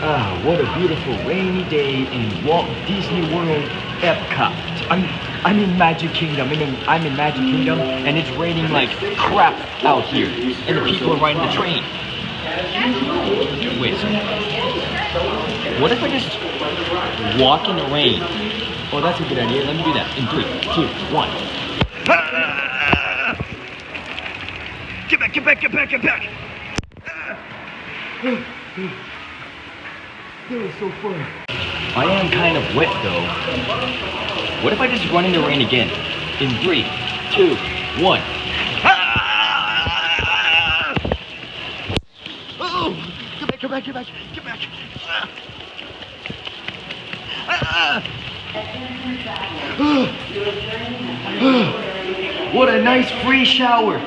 Ah, what a beautiful rainy day in Walt Disney World, Epcot. I'm in Magic Kingdom. I'm in Magic Kingdom, and it's raining like crap out here, and the people are riding the train. Wait a second. What if I just walk in the rain? Oh, that's a good idea. Let me do that in 3, 2, 1. Get back! Get back! Get back! Get back! That was so fun. I am kind of wet though. What if I just run in the rain again? In 3, 2, 1. Oh! Get back! Get back! Get back! Get back! What a nice free shower!